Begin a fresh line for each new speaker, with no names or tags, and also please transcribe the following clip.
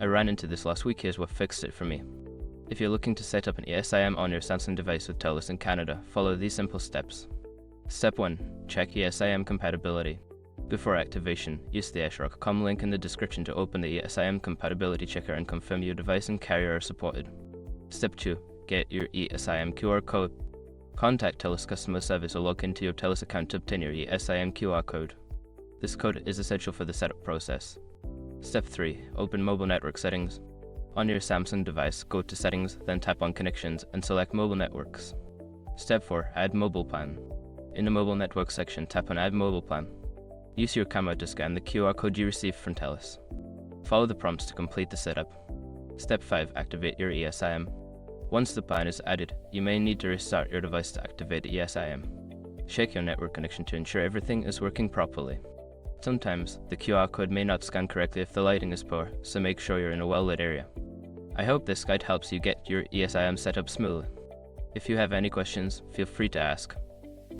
I ran into this last week. Here's what fixed it for me. If you're looking to set up an eSIM on your Samsung device with Telus in Canada, follow these simple steps. Step 1. Check eSIM compatibility. Before activation, use the eSIM link in the description to open the eSIM compatibility checker and confirm your device and carrier are supported. Step 2. Get your eSIM QR code. Contact Telus customer service or log into your Telus account to obtain your eSIM QR code. This code is essential for the setup process. Step 3. Open mobile network settings. On your Samsung device, go to Settings, then tap on Connections and select Mobile Networks. Step 4. Add mobile plan. In the mobile network section, tap on Add mobile plan. Use your camera to scan the QR code you received from Telus. Follow the prompts to complete the setup. Step 5. Activate your eSIM. Once the plan is added, you may need to restart your device to activate the eSIM. Check your network connection to ensure everything is working properly. Sometimes, the QR code may not scan correctly if the lighting is poor, so make sure you're in a well-lit area. I hope this guide helps you get your eSIM set up smoothly. If you have any questions, feel free to ask.